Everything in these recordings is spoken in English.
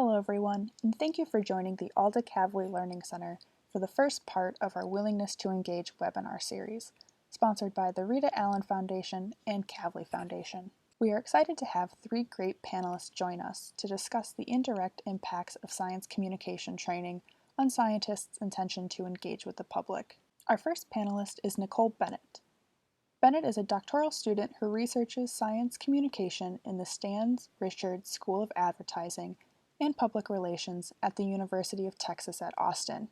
Hello everyone, and thank you for joining the Alda Kavli Learning Center for the first part of our Willingness to Engage webinar series, sponsored by the Rita Allen Foundation and Kavli Foundation. We are excited to have three great panelists join us to discuss the indirect impacts of science communication training on scientists' intention to engage with the public. Our first panelist is Nicole Bennett. Bennett is a doctoral student who researches science communication in the Stans Richards School of Advertising and Public Relations at the University of Texas at Austin.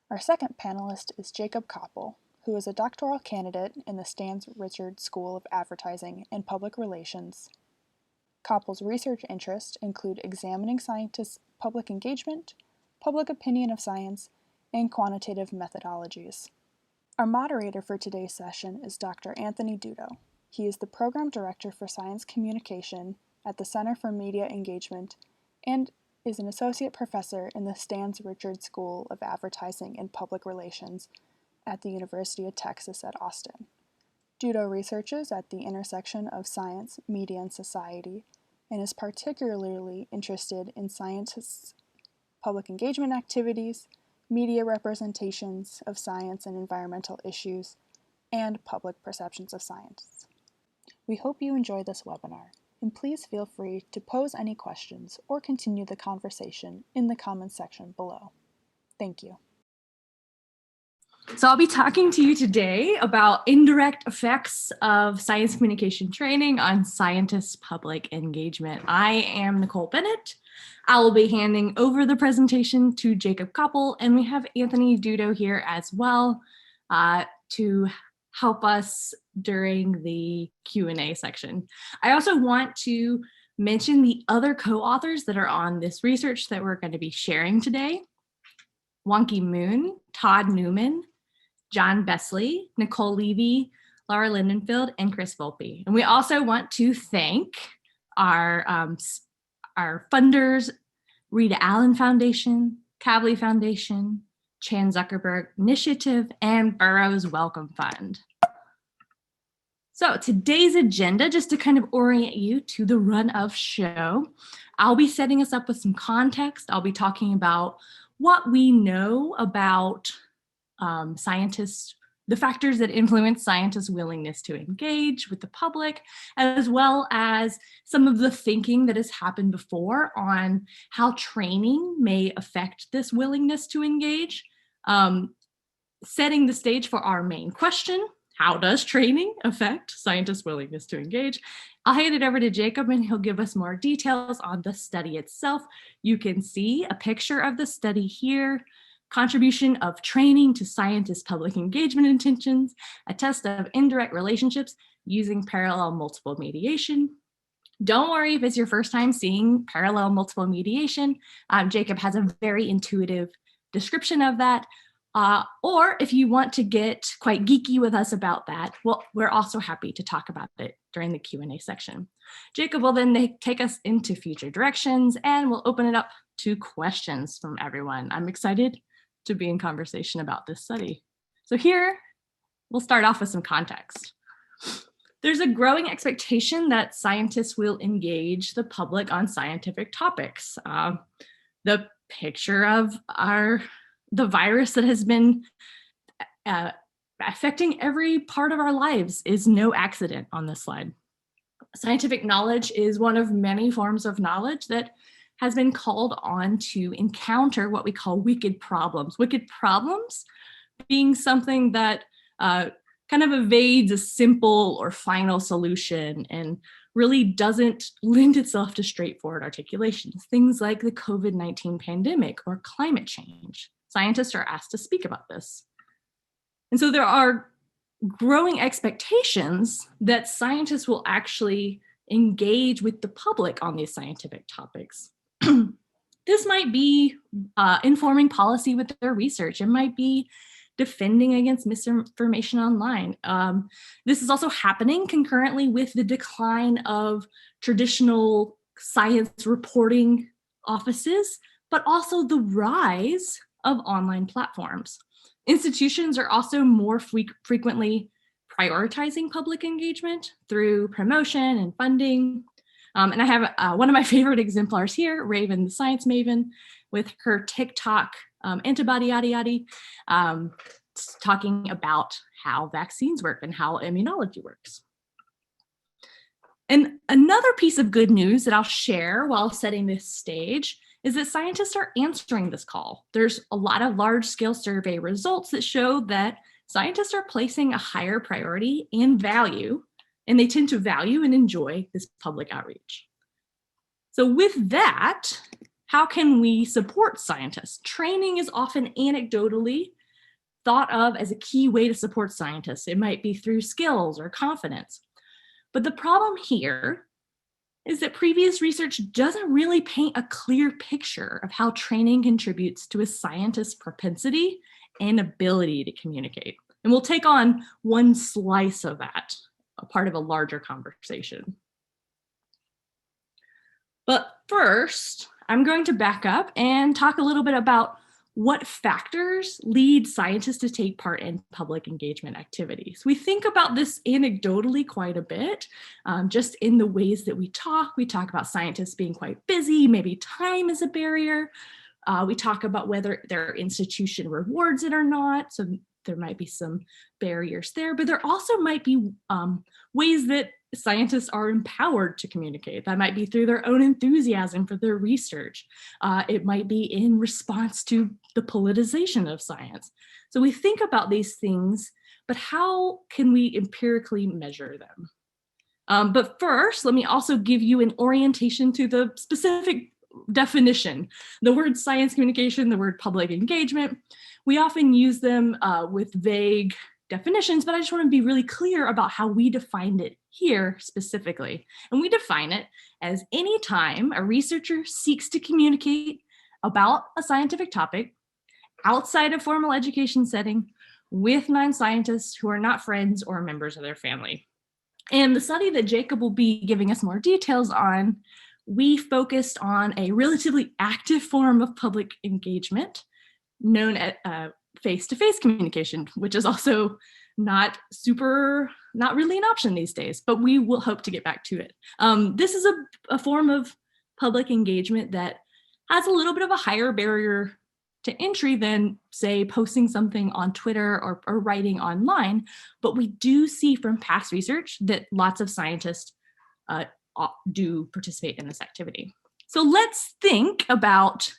Our second panelist is Jacob Koppel, who is a doctoral candidate in the Stans Richards School of Advertising and Public Relations. Koppel's research interests include examining scientists' public engagement, public opinion of science, and quantitative methodologies. Our moderator for today's session is Dr. Anthony Dudo. He is the Program Director for Science Communication at the Center for Media Engagement and is an Associate Professor in the Stans Richards School of Advertising and Public Relations at the University of Texas at Austin. Dudo researches at the intersection of science, media, and society, and is particularly interested in scientists' public engagement activities, media representations of science and environmental issues, and public perceptions of science. We hope you enjoy this webinar, and please feel free to pose any questions or continue the conversation in the comments section below. Thank you. So I'll be talking to you today about indirect effects of science communication training on scientists' public engagement. I am Nicole Bennett. I will be handing over the presentation to Jacob Koppel, and we have Anthony Dudo here as well to help us during the Q&A section. I also want to mention the other co-authors that are on this research that we're going to be sharing today. Wonky Moon, Todd Newman, John Besley, Nicole Levy, Laura Lindenfeld, and Chris Volpe. And we also want to thank our funders, Rita Allen Foundation, Kavli Foundation, Chan Zuckerberg Initiative, and Burroughs Wellcome Fund. So today's agenda, just to kind of orient you to the run of show, I'll be setting us up with some context. I'll be talking about what we know about scientists, the factors that influence scientists' willingness to engage with the public, as well as some of the thinking that has happened before on how training may affect this willingness to engage. Setting the stage for our main question, how does training affect scientists' willingness to engage? I'll hand it over to Jacob and he'll give us more details on the study itself. You can see a picture of the study here. Contribution of training to scientists' public engagement intentions, a test of indirect relationships using parallel multiple mediation. Don't worry if it's your first time seeing parallel multiple mediation. Jacob has a very intuitive description of that. Or if you want to get quite geeky with us about that, well, we're also happy to talk about it during the Q&A section. Jacob will then take us into future directions and we'll open it up to questions from everyone. I'm excited to be in conversation about this study. So here, we'll start off with some context. There's a growing expectation that scientists will engage the public on scientific topics. The picture of the virus that has been affecting every part of our lives is no accident on this slide. Scientific knowledge is one of many forms of knowledge that has been called on to encounter what we call wicked problems. Wicked problems being something that kind of evades a simple or final solution and really doesn't lend itself to straightforward articulations. Things like the COVID-19 pandemic or climate change. Scientists are asked to speak about this. And so there are growing expectations that scientists will actually engage with the public on these scientific topics. This might be informing policy with their research. It might be defending against misinformation online. This is also happening concurrently with the decline of traditional science reporting offices, but also the rise of online platforms. Institutions are also more frequently prioritizing public engagement through promotion and funding. And I have one of my favorite exemplars here, Raven the Science Maven, with her TikTok antibody yada yada, talking about how vaccines work and how immunology works. And another piece of good news that I'll share while setting this stage is that scientists are answering this call. There's a lot of large-scale survey results that show that scientists are placing a higher priority and value, and they tend to value and enjoy this public outreach. So with that, how can we support scientists? Training is often anecdotally thought of as a key way to support scientists. It might be through skills or confidence. But the problem here is that previous research doesn't really paint a clear picture of how training contributes to a scientist's propensity and ability to communicate. And we'll take on one slice of that, a part of a larger conversation. But first, I'm going to back up and talk a little bit about what factors lead scientists to take part in public engagement activities. We think about this anecdotally quite a bit, just in the ways that we talk. We talk about scientists being quite busy, maybe time is a barrier. We talk about whether their institution rewards it or not. So there might be some barriers there, but there also might be ways that scientists are empowered to communicate. That might be through their own enthusiasm for their research. It might be in response to the politicization of science. So we think about these things, but how can we empirically measure them? But first, let me also give you an orientation to the specific definition. The word science communication, the word public engagement, we often use them with vague definitions, but I just want to be really clear about how we defined it here specifically. And we define it as any time a researcher seeks to communicate about a scientific topic outside a formal education setting with non-scientists who are not friends or members of their family. And the study that Jacob will be giving us more details on, we focused on a relatively active form of public engagement known as face-to-face communication, which is also not really an option these days, but we will hope to get back to it. This is a form of public engagement that has a little bit of a higher barrier to entry than, say, posting something on Twitter or writing online, but we do see from past research that lots of scientists do participate in this activity. So let's think about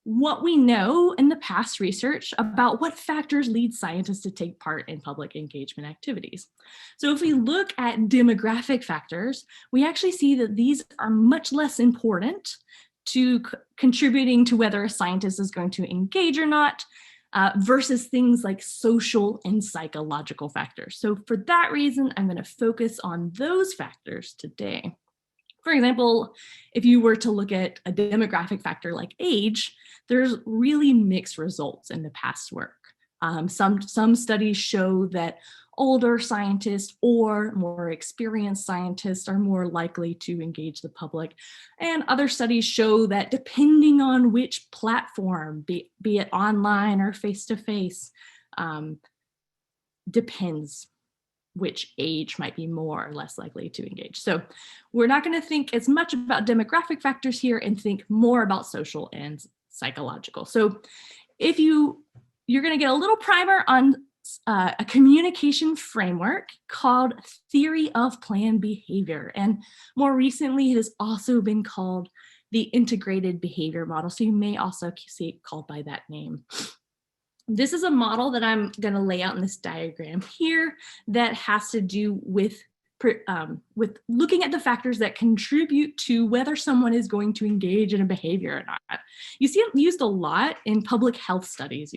what we know in the past research about what factors lead scientists to take part in public engagement activities. So if we look at demographic factors, we actually see that these are much less important to contributing to whether a scientist is going to engage or not, versus things like social and psychological factors. So for that reason, I'm going to focus on those factors today. For example, if you were to look at a demographic factor like age, there's really mixed results in the past work. Some studies show that older scientists or more experienced scientists are more likely to engage the public. And other studies show that depending on which platform, be it online or face-to-face, depends which age might be more or less likely to engage. So we're not going to think as much about demographic factors here and think more about social and psychological. So if you're going to get a little primer on a communication framework called theory of planned behavior. And more recently, it has also been called the integrated behavior model. So you may also see it called by that name. This is a model that I'm going to lay out in this diagram here that has to do with looking at the factors that contribute to whether someone is going to engage in a behavior or not. You see it used a lot in public health studies.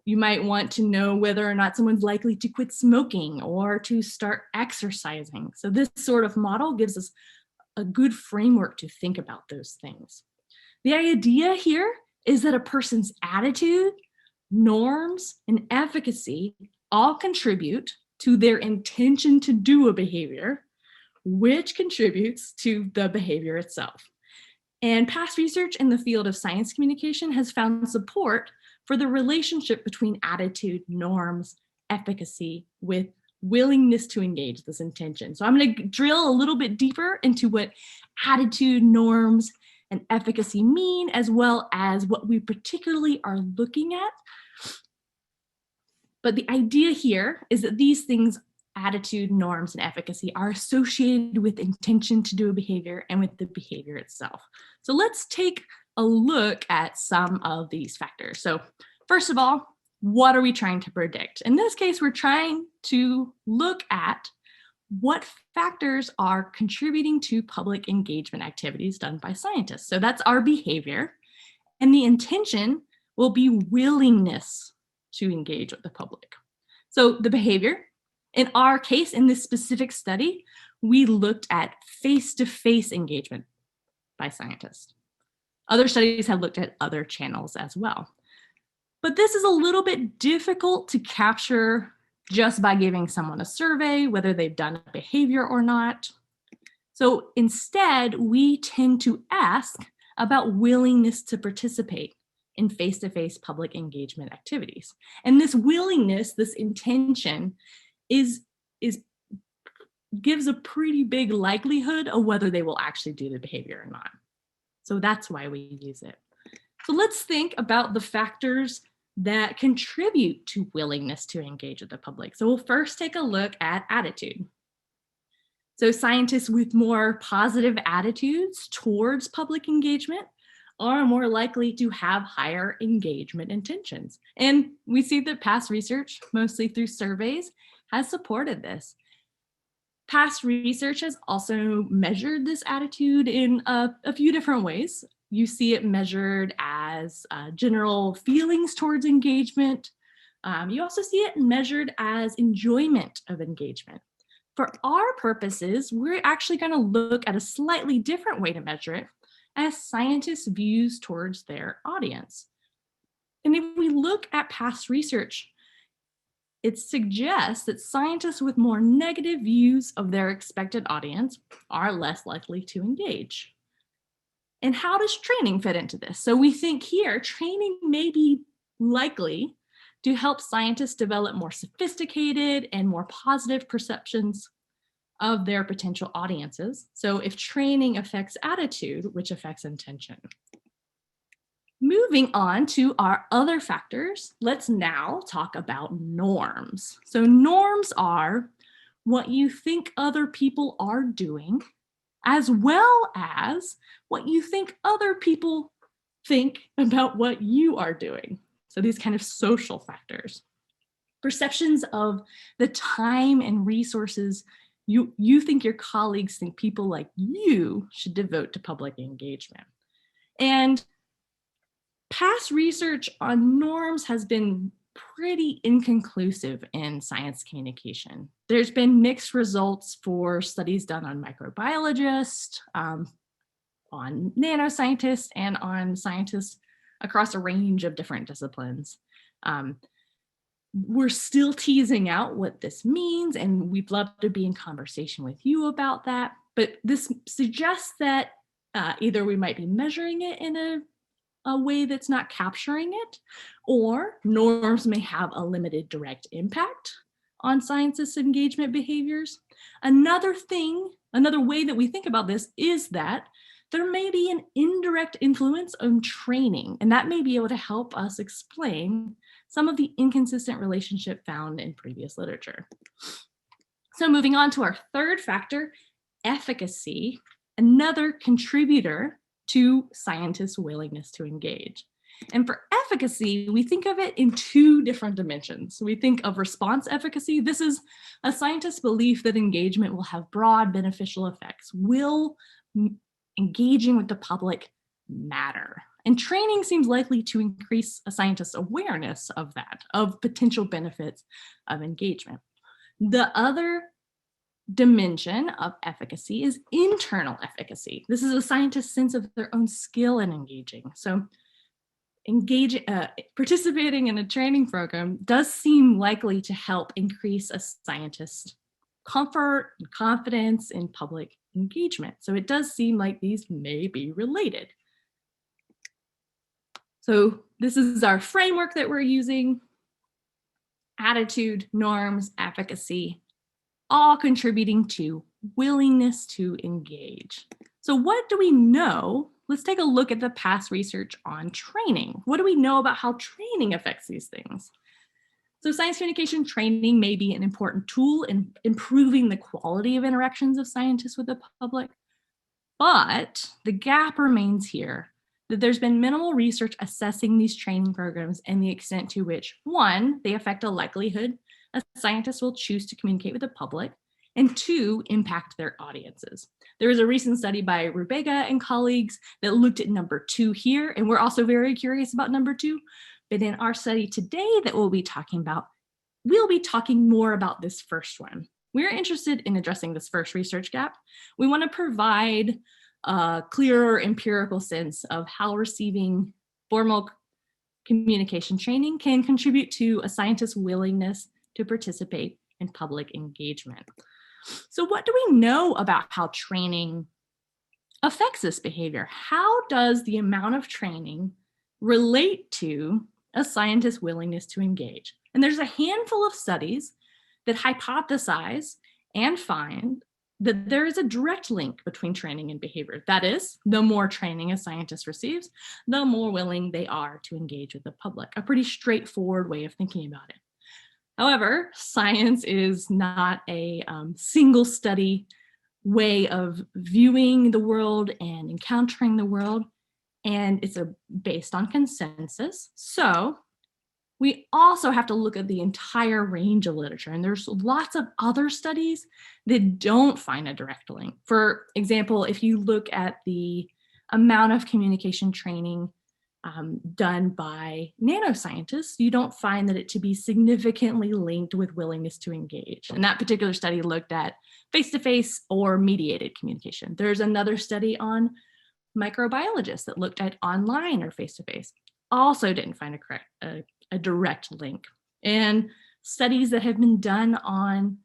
You might want to know whether or not someone's likely to quit smoking or to start exercising. So this sort of model gives us a good framework to think about those things. The idea here is that a person's attitude, norms, and efficacy all contribute to their intention to do a behavior, which contributes to the behavior itself. And past research in the field of science communication has found support for the relationship between attitude, norms, efficacy with willingness to engage, this intention. So I'm going to drill a little bit deeper into what attitude, norms, and efficacy mean, as well as what we particularly are looking at. But the idea here is that these things, attitude, norms, and efficacy, are associated with intention to do a behavior and with the behavior itself. So let's take a look at some of these factors. So first of all, what are we trying to predict? In this case, we're trying to look at what factors are contributing to public engagement activities done by scientists. So that's our behavior. And the intention will be willingness to engage with the public. So the behavior, in our case, in this specific study, we looked at face-to-face engagement by scientists. Other studies have looked at other channels as well. But this is a little bit difficult to capture just by giving someone a survey, whether they've done a behavior or not. So instead, we tend to ask about willingness to participate in face-to-face public engagement activities. And this willingness, this intention, gives a pretty big likelihood of whether they will actually do the behavior or not. So that's why we use it. So let's think about the factors that contribute to willingness to engage with the public. So we'll first take a look at attitude. So scientists with more positive attitudes towards public engagement are more likely to have higher engagement intentions. And we see that past research, mostly through surveys, has supported this. Past research has also measured this attitude in a few different ways. You see it measured as general feelings towards engagement. You also see it measured as enjoyment of engagement. For our purposes, we're actually going to look at a slightly different way to measure it, as scientists' views towards their audience. And if we look at past research, it suggests that scientists with more negative views of their expected audience are less likely to engage. And how does training fit into this? So we think here, training may be likely to help scientists develop more sophisticated and more positive perceptions of their potential audiences. So if training affects attitude, which affects intention. Moving on to our other factors, let's now talk about norms. So norms are what you think other people are doing, as well as what you think other people think about what you are doing. So these kind of social factors. Perceptions of the time and resources you think your colleagues think people like you should devote to public engagement. And past research on norms has been pretty inconclusive in science communication. There's been mixed results for studies done on microbiologists, on nanoscientists, and on scientists across a range of different disciplines. We're still teasing out what this means, and we'd love to be in conversation with you about that. But this suggests that either we might be measuring it in a way that's not capturing it, or norms may have a limited direct impact on scientists' engagement behaviors. Another way that we think about this is that there may be an indirect influence on training, and that may be able to help us explain some of the inconsistent relationship found in previous literature. So moving on to our third factor, efficacy, another contributor to scientists' willingness to engage. And for efficacy, we think of it in two different dimensions. We think of response efficacy. This is a scientist's belief that engagement will have broad beneficial effects. Will engaging with the public matter? And training seems likely to increase a scientist's awareness of that, of potential benefits of engagement. The other dimension of efficacy is internal efficacy. This is a scientist's sense of their own skill in engaging. So participating in a training program does seem likely to help increase a scientist's comfort and confidence in public engagement. So it does seem like these may be related. So this is our framework that we're using: attitude, norms, efficacy, all contributing to willingness to engage. So what do we know? Let's take a look at the past research on training. What do we know about how training affects these things? So science communication training may be an important tool in improving the quality of interactions of scientists with the public, but the gap remains here that there's been minimal research assessing these training programs and the extent to which, one, they affect the likelihood a scientist will choose to communicate with the public, and two, impact their audiences. There was a recent study by Rubega and colleagues that looked at number 2 here, and we're also very curious about number 2. But in our study today that we'll be talking about, we'll be talking more about this first one. We're interested in addressing this first research gap. We want to provide a clearer empirical sense of how receiving formal communication training can contribute to a scientist's willingness to participate in public engagement. So what do we know about how training affects this behavior? How does the amount of training relate to a scientist's willingness to engage? And there's a handful of studies that hypothesize and find that there is a direct link between training and behavior. That is, the more training a scientist receives, the more willing they are to engage with the public. A pretty straightforward way of thinking about it. However, science is not a single study way of viewing the world and encountering the world, and it's based on consensus. So we also have to look at the entire range of literature, and there's lots of other studies that don't find a direct link. For example, if you look at the amount of communication training done by nanoscientists, you don't find that it to be significantly linked with willingness to engage. And that particular study looked at face-to-face or mediated communication. There's another study on microbiologists that looked at online or face-to-face. Also didn't find a direct link. And studies that have been done on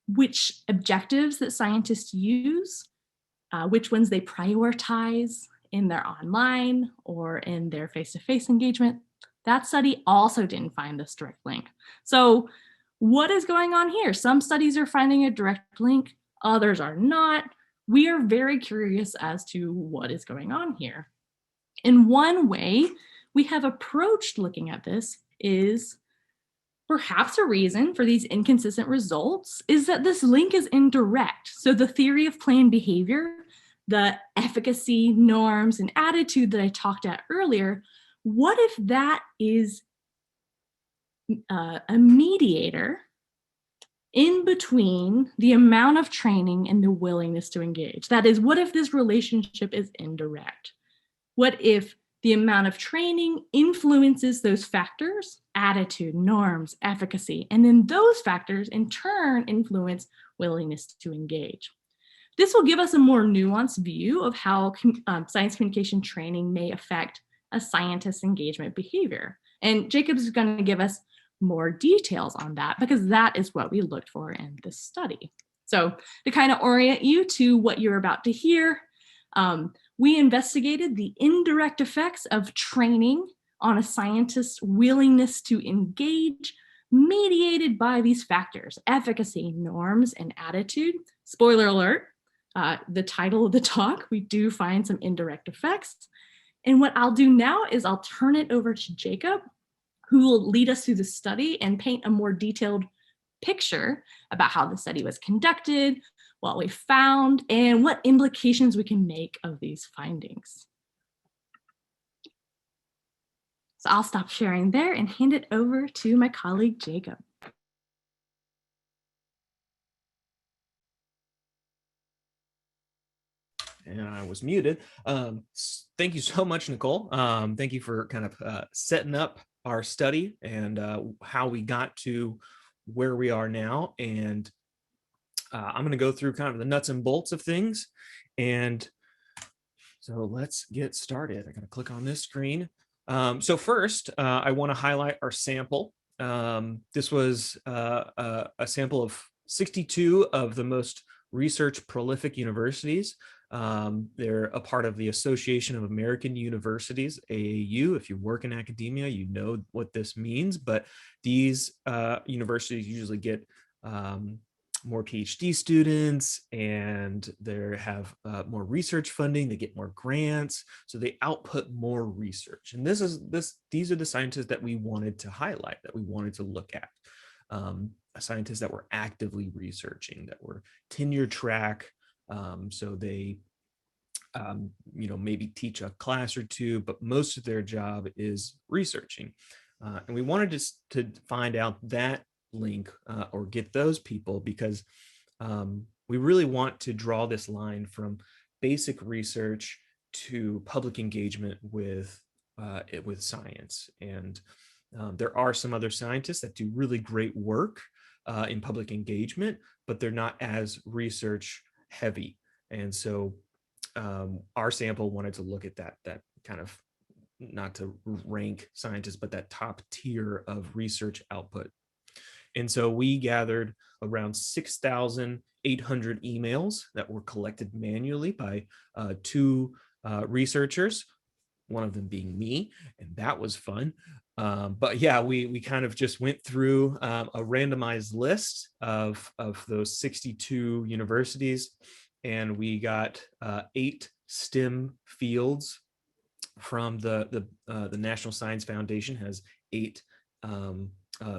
which objectives that scientists use, which ones they prioritize in their online or in their face-to-face engagement, that study also didn't find this direct link. So what is going on here? Some studies are finding a direct link, others are not. We are very curious as to what is going on here. And one way we have approached looking at this is perhaps a reason for these inconsistent results is that this link is indirect. So the theory of planned behavior, the efficacy, norms, and attitude that I talked at earlier, what if that is a mediator in between the amount of training and the willingness to engage? That is, what if this relationship is indirect? What if the amount of training influences those factors, attitude, norms, efficacy, and then those factors in turn influence willingness to engage? This will give us a more nuanced view of how science communication training may affect a scientist's engagement behavior. And Jacob is going to give us more details on that because that is what we looked for in this study. So to kind of orient you to what you're about to hear, we investigated the indirect effects of training on a scientist's willingness to engage, mediated by these factors: efficacy, norms, and attitude. Spoiler alert, the title of the talk, we do find some indirect effects. And what I'll do now is I'll turn it over to Jacob, who will lead us through the study and paint a more detailed picture about how the study was conducted, what we found, and what implications we can make of these findings. So I'll stop sharing there and hand it over to my colleague, Jacob. And I was muted. Thank you so much, Nicole. Thank you for kind of setting up our study and how we got to where we are now. And I'm going to go through kind of the nuts and bolts of things. And so let's get started. I got to click on this screen. So first, I want to highlight our sample. This was a sample of 62 of the most research prolific universities. They're a part of the Association of American Universities, AAU. If you work in academia, you know what this means, but these universities usually get more PhD students, and they have more research funding. They get more grants, so they output more research. And these are the scientists that we wanted to highlight, that we wanted to look at. Scientists that were actively researching, that were tenure track, so they maybe teach a class or two, but most of their job is researching. And we wanted to find out that link or get those people, because we really want to draw this line from basic research to public engagement with science. And there are some other scientists that do really great work in public engagement, but they're not as research heavy. And so our sample wanted to look at that kind of, not to rank scientists, but that top tier of research output. And so we gathered around 6,800 emails that were collected manually by two researchers, one of them being me, and that was fun. But yeah, we kind of just went through a randomized list of those 62 universities, and we got 8 STEM fields from the National Science Foundation. Has 8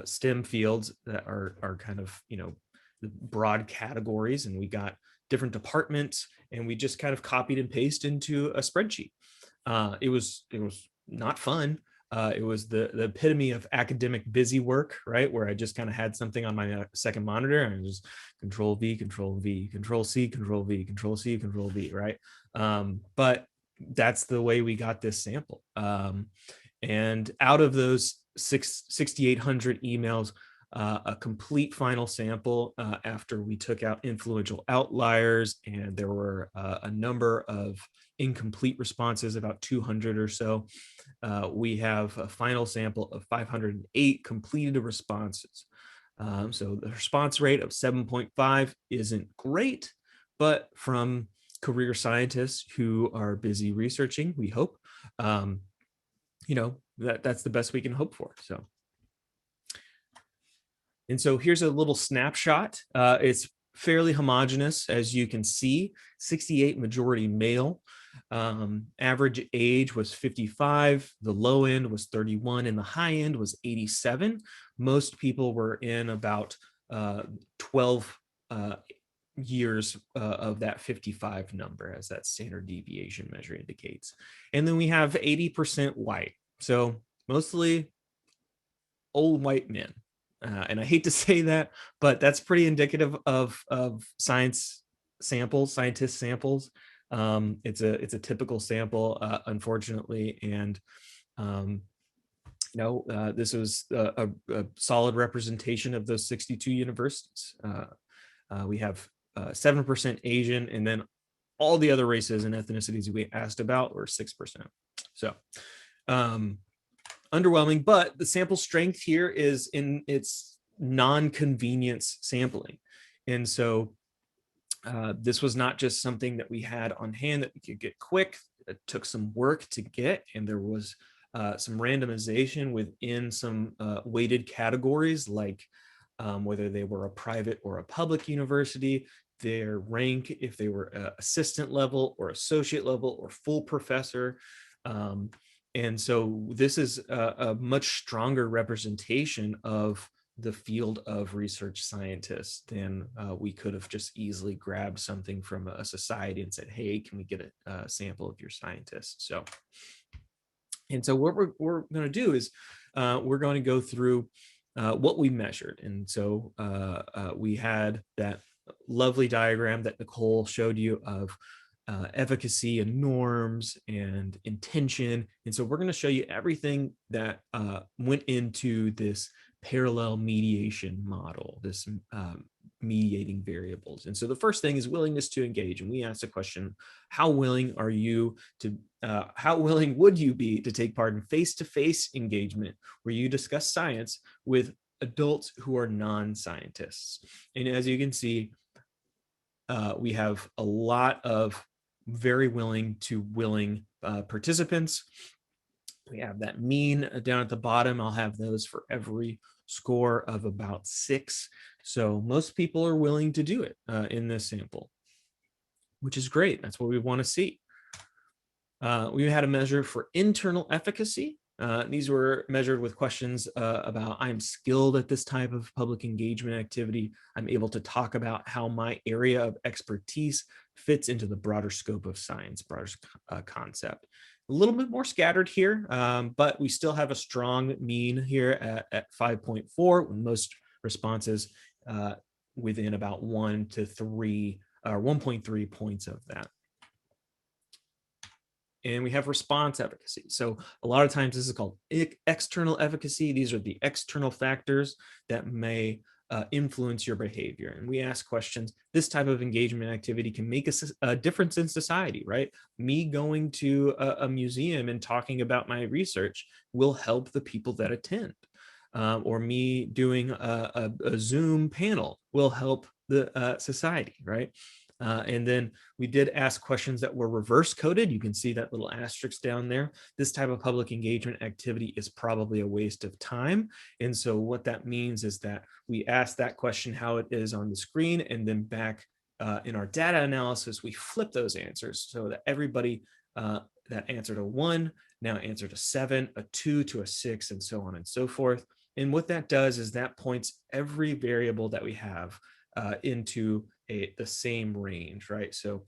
STEM fields that are kind of, the broad categories, and we got different departments, and we just kind of copied and pasted into a spreadsheet. It was not fun. It was the epitome of academic busy work, right? Where I just kind of had something on my second monitor, and just Control V, Control V, Control C, Control V, Control C, Control V, right? But that's the way we got this sample. And out of those 6,800 emails, a complete final sample, after we took out influential outliers, and there were a number of incomplete responses, about 200 or so. We have a final sample of 508 completed responses. So the response rate of 7.5 isn't great, but from career scientists who are busy researching, we hope, that's the best we can hope for. And so here's a little snapshot. It's fairly homogeneous, as you can see. 68 majority male. Average age was 55. The low end was 31, and the high end was 87. Most people were in about 12 years of that 55 number, as that standard deviation measure indicates. And then we have 80% white. So mostly old white men. And I hate to say that, but that's pretty indicative of scientist samples. It's a typical sample, unfortunately, and this was a solid representation of those 62 universities. We have 7% Asian, and then all the other races and ethnicities we asked about were 6%. So underwhelming, but the sample strength here is in its non-convenience sampling. And so this was not just something that we had on hand that we could get quick. It took some work to get, and there was some randomization within some weighted categories, like whether they were a private or a public university, their rank, if they were assistant level or associate level or full professor. And so this is a much stronger representation of the field of research scientists than we could have just easily grabbed something from a society and said, hey, can we get a sample of your scientists? And so what we're going to do is we're going to go through what we measured. And so we had that lovely diagram that Nicole showed you of efficacy and norms and intention. And so we're going to show you everything that went into this parallel mediation model, this mediating variables. And so the first thing is willingness to engage. And we asked the question, how willing would you be to take part in face-to-face engagement where you discuss science with adults who are non-scientists? And as you can see, we have a lot of very willing participants. We have that mean down at the bottom. I'll have those for every score of about 6. So most people are willing to do it in this sample, which is great. That's what we want to see. We had a measure for internal efficacy. These were measured with questions about, I'm skilled at this type of public engagement activity. I'm able to talk about how my area of expertise fits into the broader scope of science, broader concept. A little bit more scattered here, but we still have a strong mean here at 5.4, with most responses within about 1 to 3 or 1.3 points of that. And we have response efficacy. So a lot of times this is called external efficacy. These are the external factors that may influence your behavior. And we ask questions. This type of engagement activity can make a difference in society, right? Me going to a museum and talking about my research will help the people that attend. Or me doing a Zoom panel will help the society, right? And then we did ask questions that were reverse coded. You can see that little asterisk down there. This type of public engagement activity is probably a waste of time. And so what that means is that we ask that question how it is on the screen, and then back in our data analysis, we flip those answers so that everybody that answered a 1 now answered a 7, a 2 to a 6, and so on and so forth. And what that does is that points every variable that we have into the same range, right? So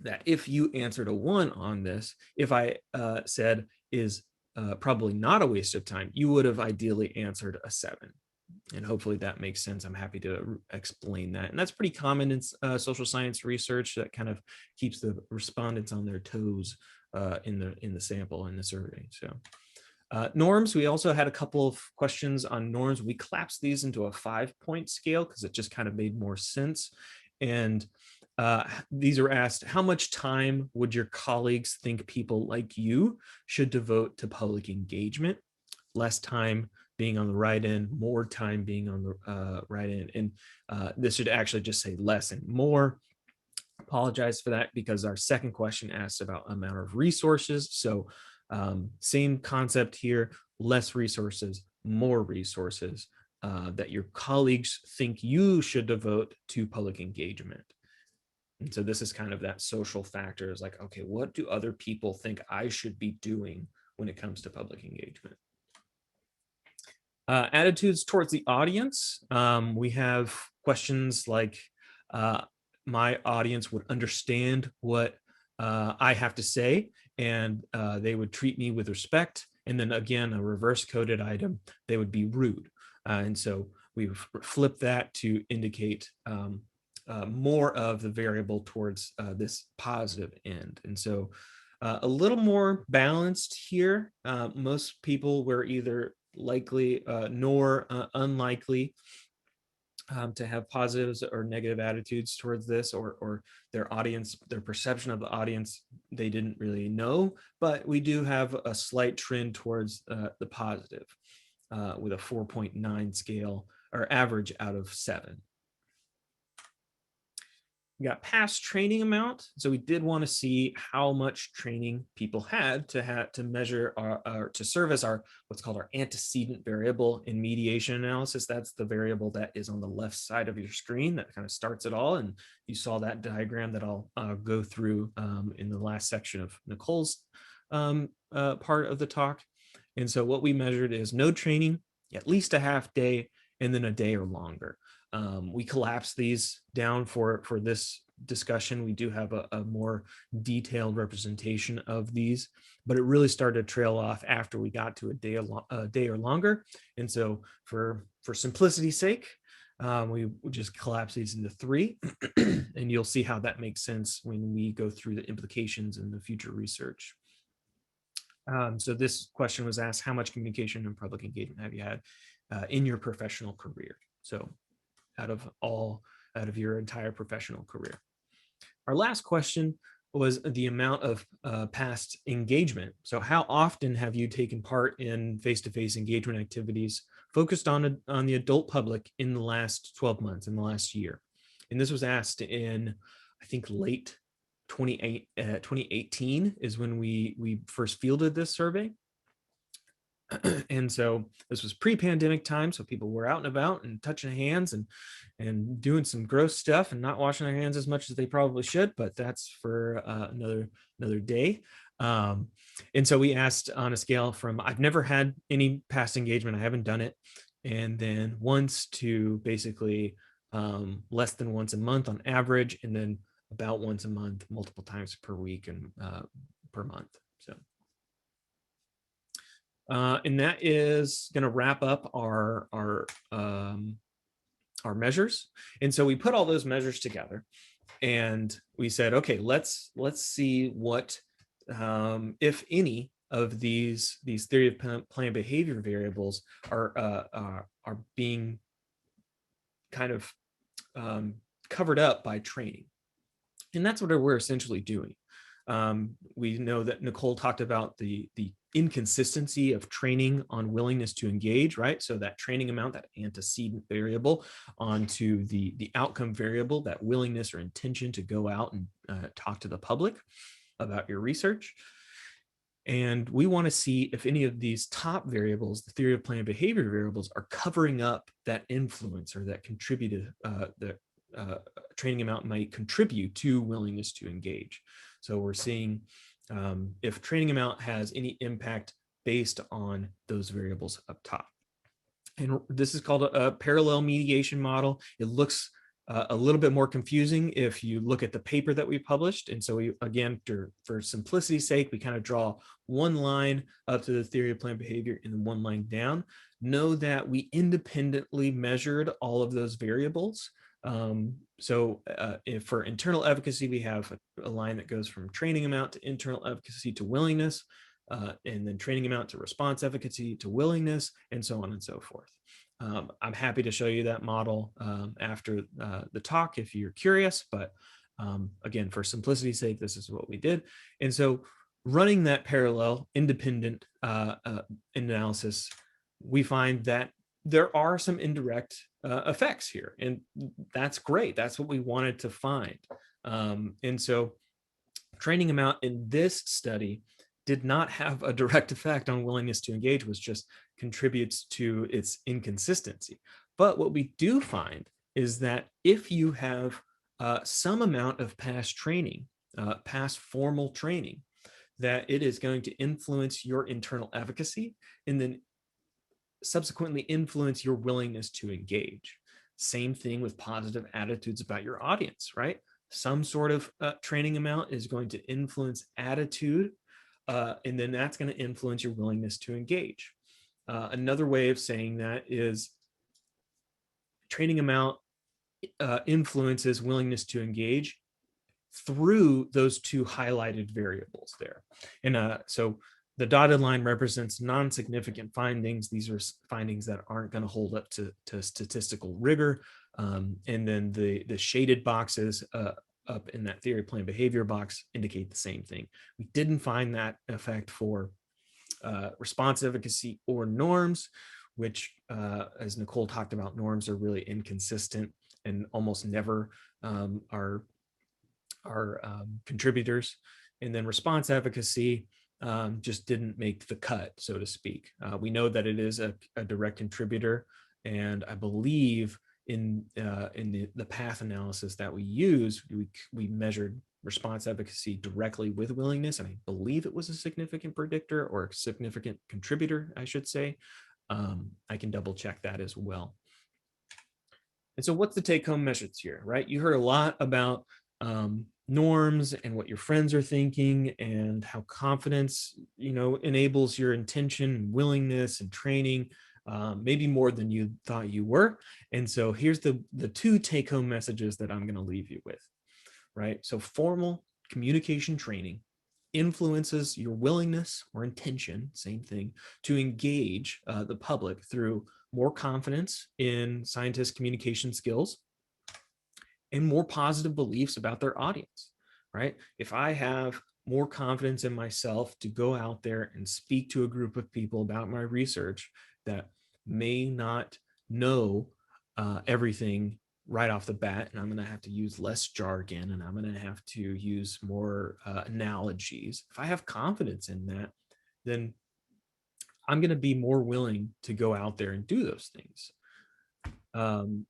that if you answered a 1 on this, if I said is probably not a waste of time, you would have ideally answered a 7. And hopefully that makes sense. I'm happy to explain that. And that's pretty common in social science research, that kind of keeps the respondents on their toes in the sample, in the survey. So norms, we also had a couple of questions on norms. We collapsed these into a 5-point scale because it just kind of made more sense. And these are asked, how much time would your colleagues think people like you should devote to public engagement? Less time being on the right end, more time being on the right end. And this should actually just say less and more. Apologize for that, because our second question asks about amount of resources. So same concept here, less resources, more resources that your colleagues think you should devote to public engagement. And so this is kind of that social factor, is like, okay, what do other people think I should be doing when it comes to public engagement? Attitudes towards the audience. We have questions like, my audience would understand what I have to say, and they would treat me with respect. And then again, a reverse coded item, they would be rude. And so we've flipped that to indicate more of the variable towards this positive end. And so a little more balanced here. Most people were either likely nor unlikely to have positives or negative attitudes towards this, or their audience, their perception of the audience, they didn't really know. But we do have a slight trend towards the positive with a 4.9 scale, or average out of 7. We got past training amount. So we did want to see how much training people had to measure our to serve as our what's called our antecedent variable in mediation analysis. That's the variable that is on the left side of your screen that kind of starts it all. And you saw that diagram that I'll go through in the last section of Nicole's part of the talk. And so what we measured is no training, at least a half day, and then a day or longer. We collapse these down for this discussion. We do have a more detailed representation of these, but it really started to trail off after we got to a day or longer. And so for simplicity's sake, we just collapse these into 3, and you'll see how that makes sense when we go through the implications in the future research. So this question was asked, how much communication and public engagement have you had in your professional career? So out of your entire professional career. Our last question was the amount of past engagement. So how often have you taken part in face-to-face engagement activities focused on the adult public in the last 12 months, in the last year? And this was asked in, I think, late 2018 is when we first fielded this survey. And so this was pre-pandemic time, so people were out and about and touching hands and doing some gross stuff and not washing their hands as much as they probably should, but that's for another day. Um, and so we asked on a scale from I've never had any past engagement, I haven't done it, and then once to basically less than once a month on average, and then about once a month, multiple times per week and per month. So and that is going to wrap up our measures. And so we put all those measures together, and we said, okay, let's see what, if any, of these theory of planned behavior variables are being kind of covered up by training. And that's what we're essentially doing. We know that Nicole talked about the inconsistency of training on willingness to engage, right? So that training amount, that antecedent variable, onto the outcome variable, that willingness or intention to go out and talk to the public about your research. And we want to see if any of these top variables, the theory of planned behavior variables, are covering up that influence or that contributed, that training amount might contribute to willingness to engage. So we're seeing if training amount has any impact based on those variables up top. And this is called a parallel mediation model. It looks a little bit more confusing if you look at the paper that we published. And so we, again, for simplicity's sake, we kind of draw one line up to the theory of planned behavior and one line down. Know that we independently measured all of those variables. So if for internal efficacy, we have a line that goes from training amount to internal efficacy to willingness, and then training amount to response efficacy to willingness, and so on and so forth. I'm happy to show you that model after the talk if you're curious, but again, for simplicity's sake, this is what we did. And so running that parallel independent analysis, we find that there are some indirect effects here, and that's great. That's what we wanted to find. And so training amount in this study did not have a direct effect on willingness to engage, was just contributes to its inconsistency. But what we do find is that if you have some amount of past training, past formal training, that it is going to influence your internal efficacy and then subsequently influence your willingness to engage. Same thing with positive attitudes about your audience, right? Some sort of training amount is going to influence attitude, and then that's going to influence your willingness to engage. Another way of saying that is training amount influences willingness to engage through those two highlighted variables there. And so the dotted line represents non-significant findings. These are findings that aren't going to hold up to statistical rigor. And then the shaded boxes up in that theory of planned behavior box indicate the same thing. We didn't find that effect for response efficacy or norms, which, as Nicole talked about, norms are really inconsistent and almost never are contributors. And then response efficacy just didn't make the cut, so to speak. We know that it is a direct contributor, and I believe in the path analysis that we use, we measured response efficacy directly with willingness, and I believe it was a significant predictor or a significant contributor, I should say. I can double check that as well. And so what's the take-home message here, right? You heard a lot about norms and what your friends are thinking and how confidence, enables your intention, willingness, and training, maybe more than you thought you were. And so here's the two take-home messages that I'm going to leave you with, right? So formal communication training influences your willingness or intention, same thing, to engage the public through more confidence in scientists' communication skills and more positive beliefs about their audience, right? If I have more confidence in myself to go out there and speak to a group of people about my research that may not know everything right off the bat, and I'm going to have to use less jargon, and I'm going to have to use more analogies. If I have confidence in that, then I'm going to be more willing to go out there and do those things.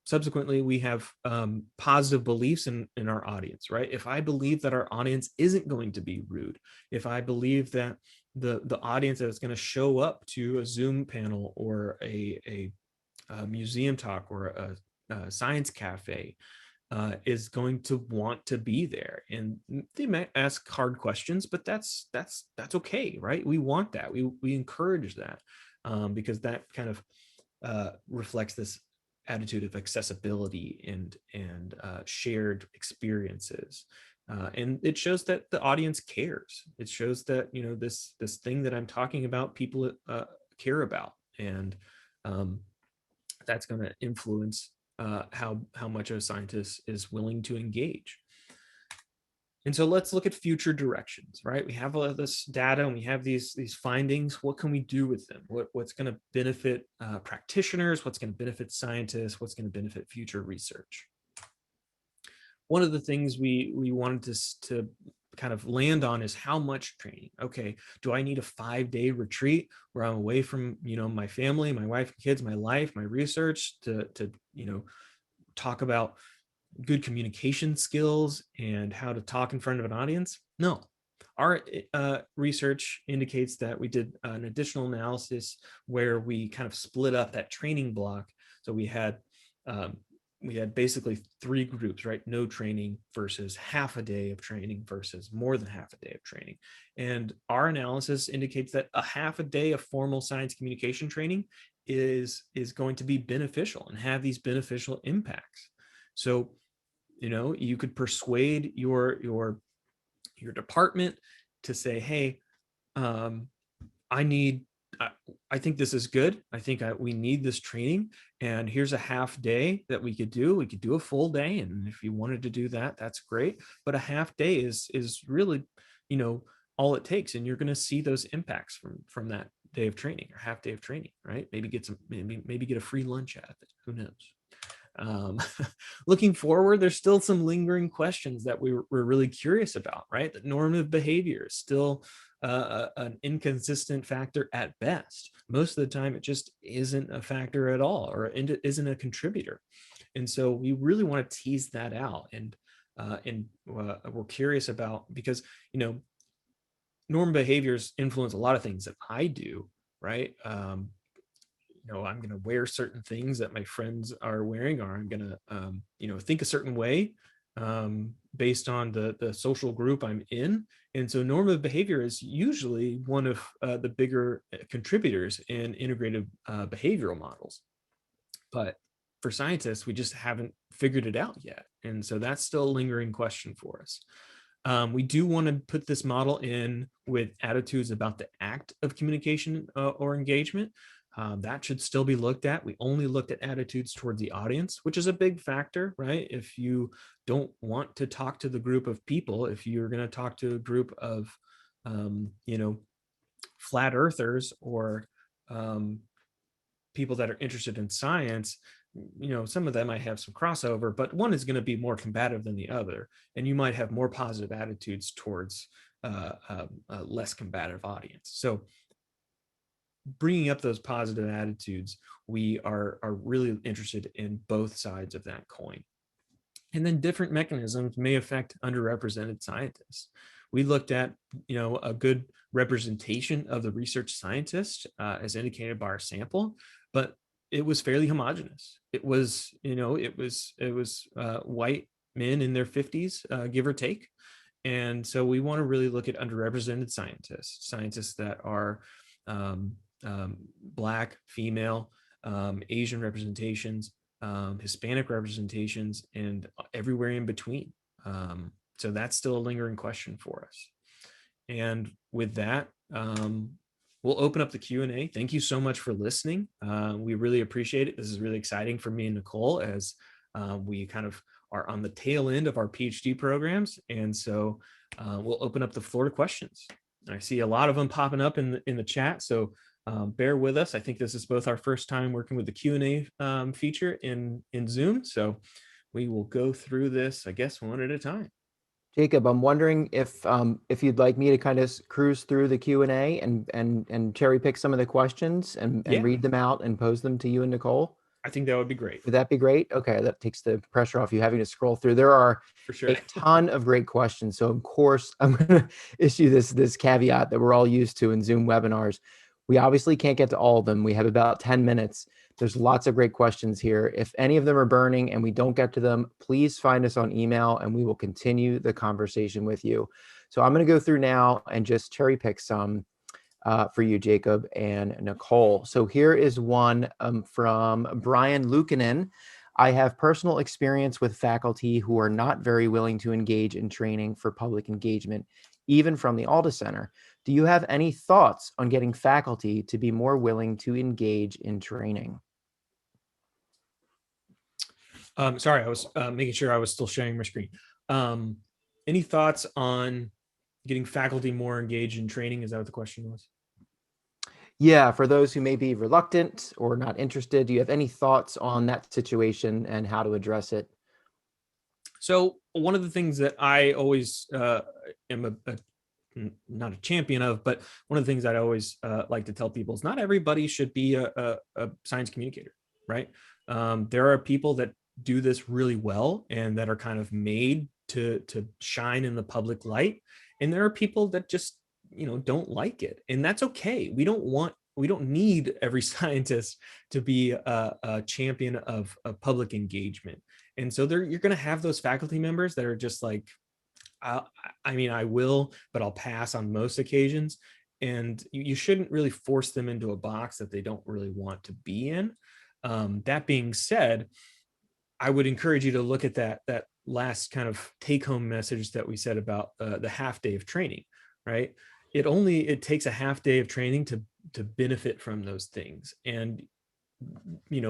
Subsequently, we have positive beliefs in our audience, right? If I believe that our audience isn't going to be rude, if I believe that the audience that is going to show up to a Zoom panel or a museum talk or a science cafe is going to want to be there, and they might ask hard questions, but that's okay, right? We want that. We encourage that because that kind of reflects this attitude of accessibility and shared experiences. And it shows that the audience cares. It shows that, you know, this thing that I'm talking about, people care about, and that's going to influence how much a scientist is willing to engage. And so let's look at future directions, right? We have all of this data and we have these findings. What can we do with them? What's going to benefit practitioners? What's going to benefit scientists? What's going to benefit future research? One of the things we wanted to kind of land on is how much training. Okay, do I need a 5-day retreat where I'm away from, you know, my family, my wife, kids, my life, my research to you know, talk about good communication skills and how to talk in front of an audience? No. Our research indicates that we did an additional analysis where we kind of split up that training block. So we had basically 3 groups, right? No training versus half a day of training versus more than half a day of training. And our analysis indicates that a half a day of formal science communication training is going to be beneficial and have these beneficial impacts. So, you know, you could persuade your department to say, hey, I think this is good. I think we need this training, and here's a half day that we could do. We could do a full day, and if you wanted to do that, that's great. But a half day is really, you know, all it takes, and you're going to see those impacts from that day of training or half day of training, right? Maybe get some, maybe get a free lunch out of it. Who knows? Looking forward, there's still some lingering questions that we're really curious about, right? That normative behavior is still an inconsistent factor at best. Most of the time, it just isn't a factor at all, or isn't a contributor. And so we really want to tease that out, and we're curious about, because, you know, norm behaviors influence a lot of things that I do, right? You know, I'm going to wear certain things that my friends are wearing, or I'm going to, you know, think a certain way based on the social group I'm in. And so normative behavior is usually one of the bigger contributors in integrative behavioral models. But for scientists, we just haven't figured it out yet. And so that's still a lingering question for us. We do want to put this model in with attitudes about the act of communication or engagement. That should still be looked at. We only looked at attitudes toward the audience, which is a big factor, right? If you don't want to talk to the group of people, if you're going to talk to a group of, you know, flat earthers or people that are interested in science, you know, some of them might have some crossover, but one is going to be more combative than the other. And you might have more positive attitudes towards a less combative audience. So bringing up those positive attitudes, we are really interested in both sides of that coin. And then different mechanisms may affect underrepresented scientists. We looked at, you know, a good representation of the research scientist as indicated by our sample, but it was fairly homogenous. It was, you know, it was white men in their 50s, give or take. And so we want to really look at underrepresented scientists that are Black, female, Asian representations, Hispanic representations, and everywhere in between. So that's still a lingering question for us. And with that, we'll open up the Q&A. Thank you so much for listening. We really appreciate it. This is really exciting for me and Nicole as we kind of are on the tail end of our PhD programs. And so we'll open up the floor to questions. I see a lot of them popping up in the chat. So bear with us. I think this is both our first time working with the Q&A feature in Zoom. So we will go through this, I guess, one at a time. Jacob, I'm wondering if you'd like me to kind of cruise through the Q&A and cherry pick some of the questions and Yeah. read them out and pose them to you and Nicole. I think that would be great. Would that be great? Okay, that takes the pressure off you having to scroll through. There are For sure. a ton of great questions. So of course, I'm going to issue this caveat that we're all used to in Zoom webinars. We obviously can't get to all of them. We have about 10 minutes. There's lots of great questions here. If any of them are burning and we don't get to them, please find us on email and we will continue the conversation with you. So I'm going to go through now and just cherry pick some for you, Jacob and Nicole. So here is one from Brian Lukanen. I have personal experience with faculty who are not very willing to engage in training for public engagement, even from the Alda Center. Do you have any thoughts on getting faculty to be more willing to engage in training? Sorry, I was making sure I was still sharing my screen. Any thoughts on getting faculty more engaged in training? Is that what the question was? Yeah, for those who may be reluctant or not interested, do you have any thoughts on that situation and how to address it? So one of the things that I always am not a champion of, but one of the things that I always like to tell people is not everybody should be a science communicator, right? There are people that do this really well and that are kind of made to shine in the public light, and there are people that just don't like it, and that's okay. We don't need every scientist to be a champion of public engagement. And so you're going to have those faculty members that are just like, I will, but I'll pass on most occasions. And you shouldn't really force them into a box that they don't really want to be in. That being said, I would encourage you to look at that last kind of take-home message that we said about the half day of training, right? It takes a half day of training to benefit from those things. And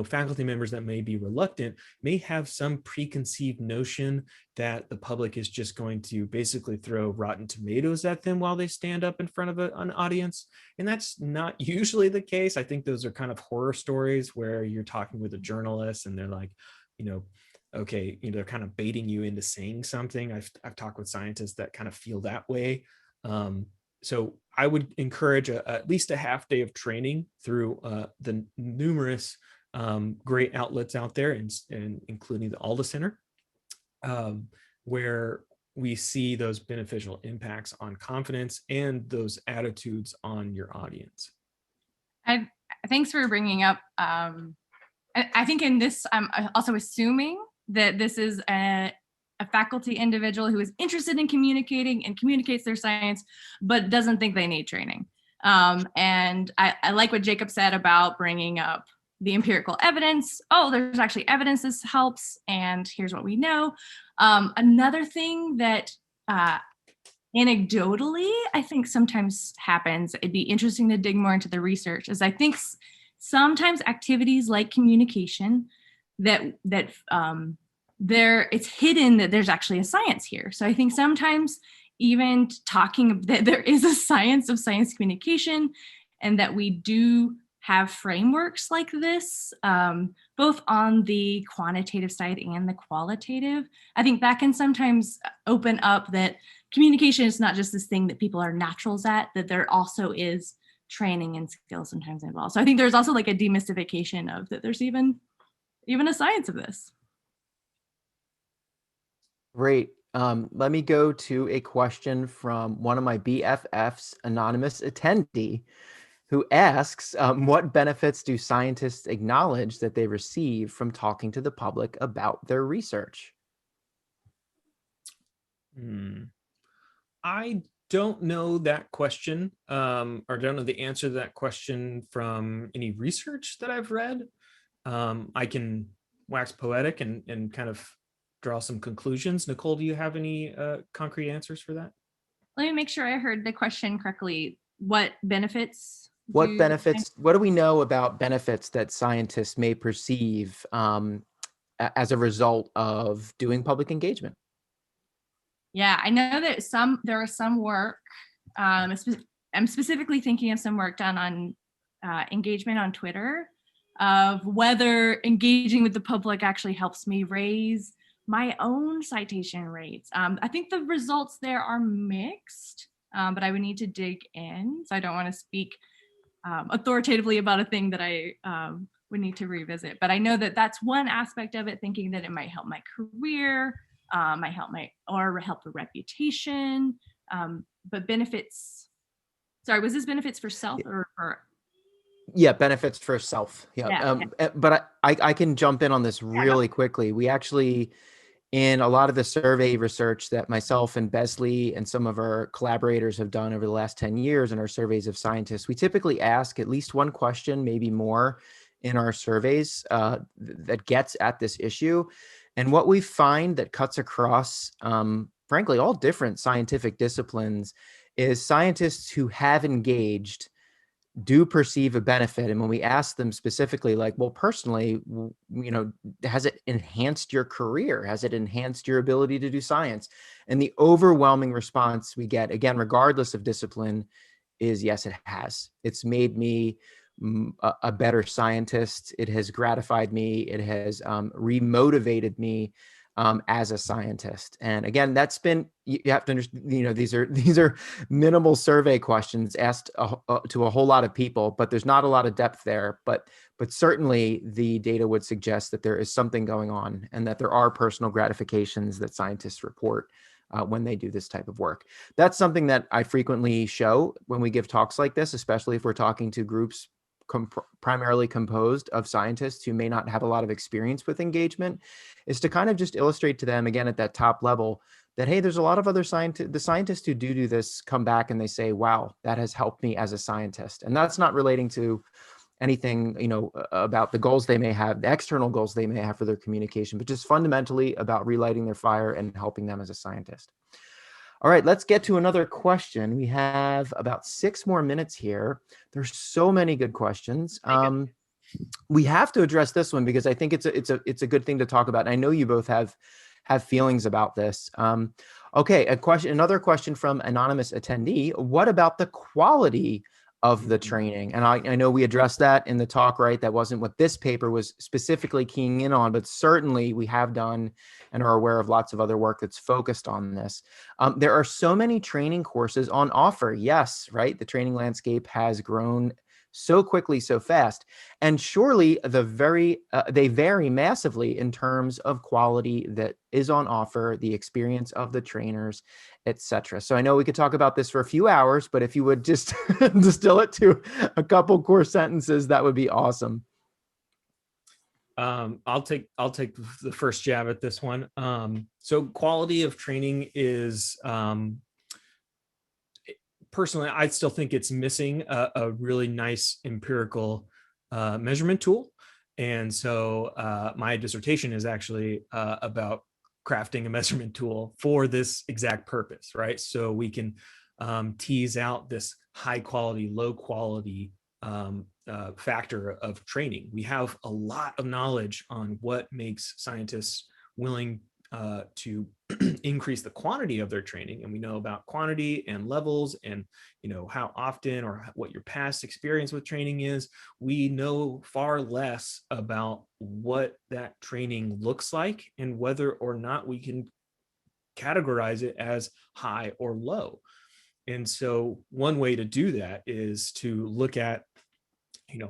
faculty members that may be reluctant may have some preconceived notion that the public is just going to basically throw rotten tomatoes at them while they stand up in front of an audience. And that's not usually the case. I think those are kind of horror stories where you're talking with a journalist and they're like, okay, they're kind of baiting you into saying something. I've talked with scientists that kind of feel that way. So I would encourage at least a half day of training through the numerous great outlets out there, and including the Alda Center, where we see those beneficial impacts on confidence and those attitudes on your audience. Thanks for bringing up. I think in this, I'm also assuming that this is a faculty individual who is interested in communicating and communicates their science, but doesn't think they need training. And I like what Jacob said about bringing up the empirical evidence. Oh, there's actually evidence this helps, and here's what we know. Another thing that anecdotally, I think sometimes happens, it'd be interesting to dig more into the research, is I think sometimes activities like communication it's hidden that there's actually a science here. So I think sometimes even talking that there is a science of science communication and that we do have frameworks like this, both on the quantitative side and the qualitative, I think that can sometimes open up that communication is not just this thing that people are naturals at, that there also is training and skills sometimes involved. So I think there's also like a demystification of that there's even a science of this. Great. Let me go to a question from one of my BFFs, anonymous attendee, who asks, what benefits do scientists acknowledge that they receive from talking to the public about their research? I don't know that question, or don't know the answer to that question from any research that I've read. I can wax poetic and kind of draw some conclusions. Nicole, do you have any concrete answers for that? Let me make sure I heard the question correctly. What benefits? What do we know about benefits that scientists may perceive as a result of doing public engagement? Yeah, I know that there is some work, I'm specifically thinking of some work done on engagement on Twitter, of whether engaging with the public actually helps me raise my own citation rates, I think the results there are mixed, but I would need to dig in. So I don't want to speak authoritatively about a thing that I would need to revisit. But I know that that's one aspect of it, thinking that it might help my career, might help help the reputation, but benefits. Sorry, was this benefits for self or for? Yeah, benefits for self. Yeah. Yeah. But I can jump in on this really quickly. We actually, in a lot of the survey research that myself and Besley and some of our collaborators have done over the last 10 years in our surveys of scientists, we typically ask at least one question, maybe more, in our surveys that gets at this issue. And what we find that cuts across, frankly, all different scientific disciplines is scientists who have engaged do perceive a benefit. And when we ask them specifically, like, well, personally, has it enhanced your career? Has it enhanced your ability to do science? And the overwhelming response we get, again, regardless of discipline, is yes, it has. It's made me a better scientist. It has gratified me. It has remotivated me as a scientist. And again, that's been, you have to understand, these are minimal survey questions asked to a whole lot of people, but there's not a lot of depth there. But certainly the data would suggest that there is something going on and that there are personal gratifications that scientists report when they do this type of work. That's something that I frequently show when we give talks like this, especially if we're talking to groups primarily composed of scientists who may not have a lot of experience with engagement, is to kind of just illustrate to them, again, at that top level, that, hey, there's a lot of other the scientists who do this come back and they say, wow, that has helped me as a scientist. And that's not relating to anything, about the goals they may have, the external goals they may have for their communication, but just fundamentally about relighting their fire and helping them as a scientist. All right, let's get to another question. We have about 6 more minutes here. There's so many good questions. We have to address this one because I think it's a good thing to talk about. And I know you both have feelings about this. Okay, another question from anonymous attendee. What about the quality of the training? And I know we addressed that in the talk, right? That wasn't what this paper was specifically keying in on, but certainly we have done and are aware of lots of other work that's focused on this. There are so many training courses on offer. Yes, right? The training landscape has grown so quickly, so fast. And surely they vary massively in terms of quality that is on offer, the experience of the trainers, etc. So I know we could talk about this for a few hours, but if you would just distill it to a couple core sentences, that would be awesome. I'll take the first jab at this one. So quality of training is, personally, I still think it's missing a really nice empirical measurement tool. And so my dissertation is actually about crafting a measurement tool for this exact purpose, right? So we can tease out this high quality, low quality factor of training. We have a lot of knowledge on what makes scientists willing to increase the quantity of their training, and we know about quantity and levels and how often or what your past experience with training is. We know far less about what that training looks like and whether or not we can categorize it as high or low. And so one way to do that is to look at,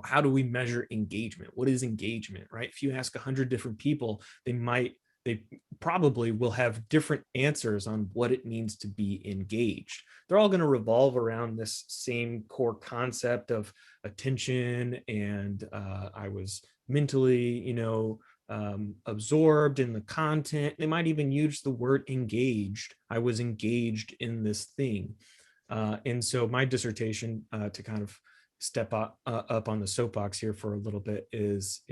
how do we measure engagement? What is engagement, right? If you ask 100 different people, they probably will have different answers on what it means to be engaged. They're all going to revolve around this same core concept of attention, and I was mentally, absorbed in the content. They might even use the word engaged. I was engaged in this thing. And so my dissertation, to kind of step up on the soapbox here for a little bit, is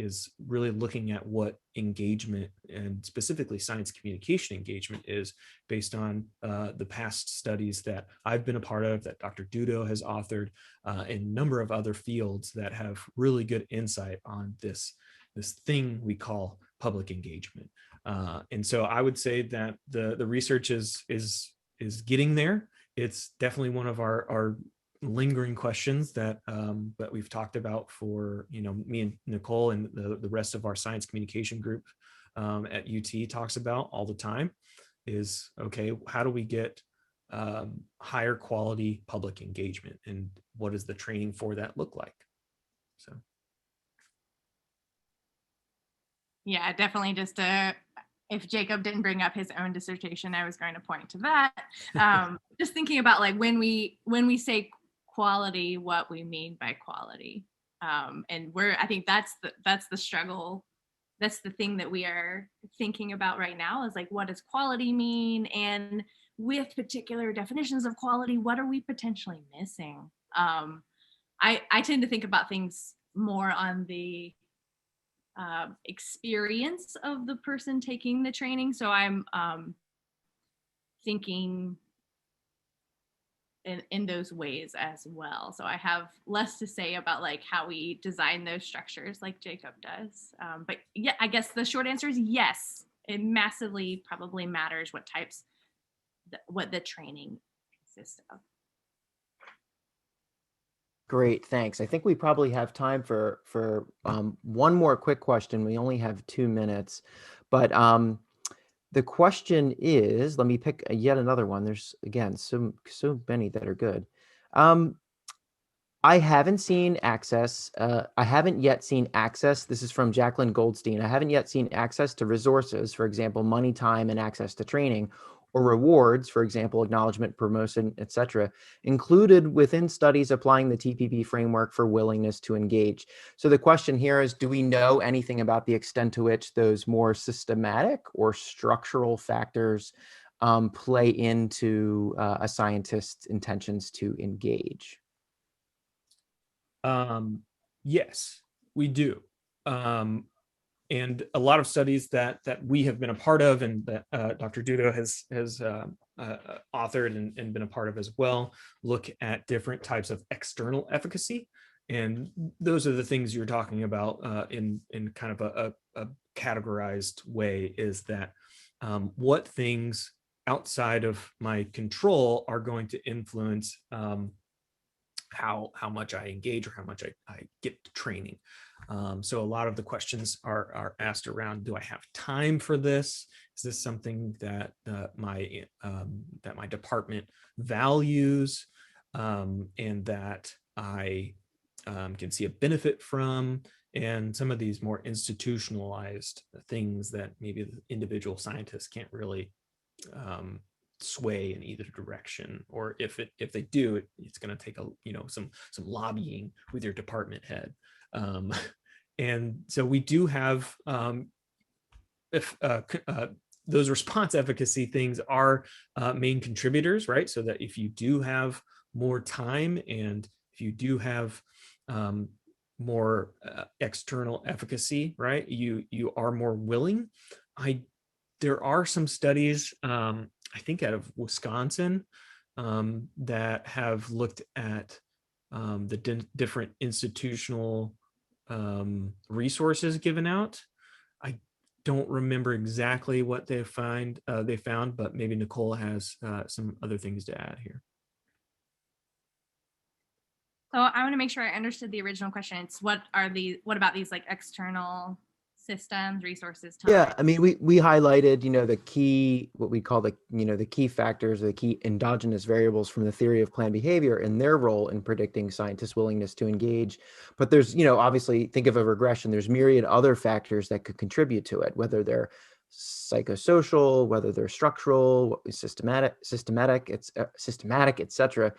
really looking at what engagement, and specifically science communication engagement, is based on the past studies that I've been a part of, that Dr. Dudo has authored, and a number of other fields that have really good insight on this thing we call public engagement. And so I would say that the research is getting there. It's definitely one of our lingering questions that we've talked about for me and Nicole and the rest of our science communication group at UT talks about all the time is, okay, how do we get higher quality public engagement, and what does the training for that look like? So. Yeah, definitely just if Jacob didn't bring up his own dissertation, I was going to point to that. Just thinking about like when we say quality, what we mean by quality. And I think that's the struggle. That's the thing that we are thinking about right now is like, what does quality mean? And with particular definitions of quality, what are we potentially missing? I tend to think about things more on the experience of the person taking the training. So I'm thinking in those ways as well. So I have less to say about like how we design those structures like Jacob does. But yeah, I guess the short answer is yes. It massively probably matters what the training consists of. Great, thanks. I think we probably have time for one more quick question. We only have 2 minutes, but the question is, let me pick yet another one. There's again so many that are good. I haven't seen access. I haven't yet seen access. This is from Jacqueline Goldstein. I haven't yet seen access to resources, for example, money, time, and access to training, or rewards, for example, acknowledgement, promotion, etc., included within studies applying the TPP framework for willingness to engage. So the question here is, do we know anything about the extent to which those more systematic or structural factors play into a scientist's intentions to engage? Yes, we do. And a lot of studies that we have been a part of, and that Dr. Dudo has authored and been a part of as well, look at different types of external efficacy. And those are the things you're talking about in kind of a categorized way, is that what things outside of my control are going to influence how much I engage or how much I get training. So a lot of the questions are asked around, do I have time for this? Is this something that my department values and that I can see a benefit from? And some of these more institutionalized things that maybe the individual scientists can't really sway in either direction, or if they do, it's going to take some lobbying with your department head. And so we do have those response efficacy things are main contributors, right? So that if you do have more time and if you do have more external efficacy, right, you are more willing. There are some studies, I think out of Wisconsin, that have looked at the different institutional resources given out. I don't remember exactly what they found, but maybe Nicole has some other things to add here. So I want to make sure I understood the original question. It's what about these like external systems, resources, time? Yeah, I mean, we highlighted, the key, what we call the key factors, or the key endogenous variables from the theory of planned behavior and their role in predicting scientists' willingness to engage. But there's, obviously, think of a regression. There's myriad other factors that could contribute to it, whether they're psychosocial, whether they're structural, systematic, etc.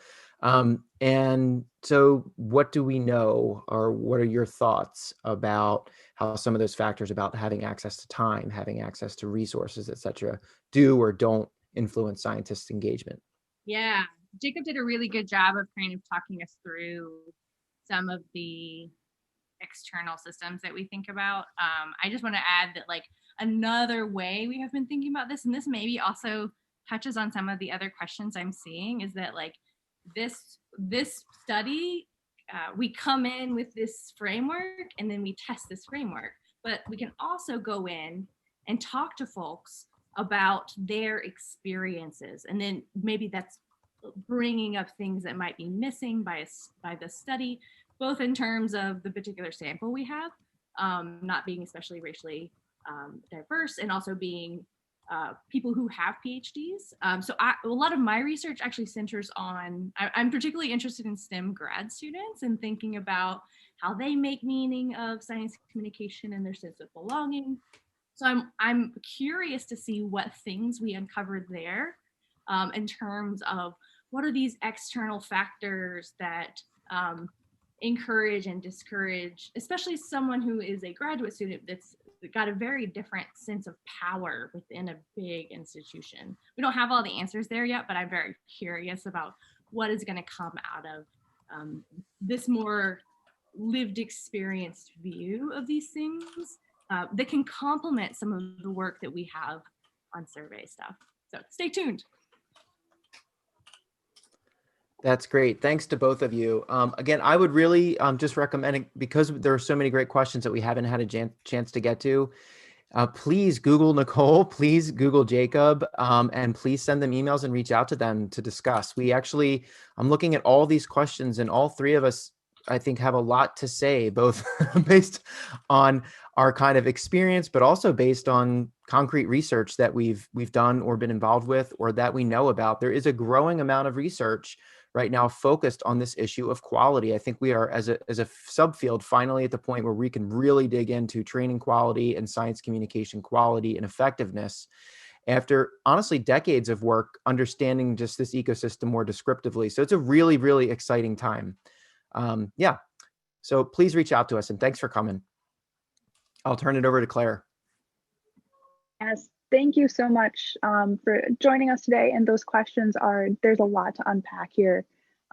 And so what do we know, or what are your thoughts about how some of those factors about having access to time, having access to resources, etc., do or don't influence scientists' engagement? Yeah, Jacob did a really good job of kind of talking us through some of the external systems that we think about. I just want to add that like another way we have been thinking about this, and this maybe also touches on some of the other questions I'm seeing, is that like this study, we come in with this framework and then we test this framework, but we can also go in and talk to folks about their experiences, and then maybe that's bringing up things that might be missing by the study, both in terms of the particular sample we have, not being especially racially diverse and also being people who have PhDs. So a lot of my research actually centers on, I'm particularly interested in STEM grad students and thinking about how they make meaning of science communication and their sense of belonging. So I'm curious to see what things we uncovered there in terms of what are these external factors that encourage and discourage, especially someone who is a graduate student that's got a very different sense of power within a big institution. We don't have all the answers there yet, but I'm very curious about what is going to come out of this more lived experienced view of these things that can complement some of the work that we have on survey stuff. So stay tuned. That's great. Thanks to both of you. Again, I would really just recommend, because there are so many great questions that we haven't had a chance to get to, please Google Nicole, please Google Jacob, and please send them emails and reach out to them to discuss. I'm looking at all these questions, and all three of us, I think, have a lot to say, both based on our kind of experience, but also based on concrete research that we've done or been involved with, or that we know about. There is a growing amount of research right now focused on this issue of quality. I think we are, as a subfield, finally at the point where we can really dig into training quality and science communication quality and effectiveness after, honestly, decades of work understanding just this ecosystem more descriptively. So it's a really, really exciting time. Yeah, so please reach out to us, and thanks for coming. I'll turn it over to Claire. Yes, thank you so much for joining us today. And those questions there's a lot to unpack here.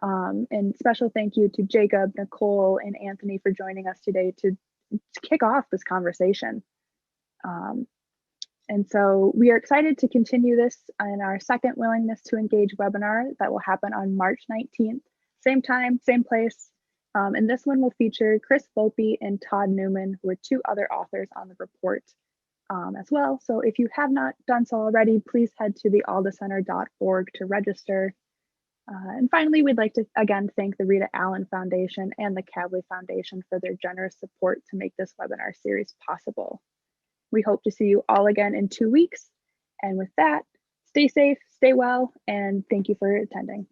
And special thank you to Jacob, Nicole, and Anthony for joining us today to kick off this conversation. And so we are excited to continue this in our second Willingness to Engage webinar that will happen on March 19th, same time, same place. And this one will feature Chris Volpe and Todd Newman, who are two other authors on the report as well. So if you have not done so already, please head to the aldacenter.org to register. And finally, we'd like to again thank the Rita Allen Foundation and the Kavli Foundation for their generous support to make this webinar series possible. We hope to see you all again in 2 weeks. And with that, stay safe, stay well, and thank you for attending.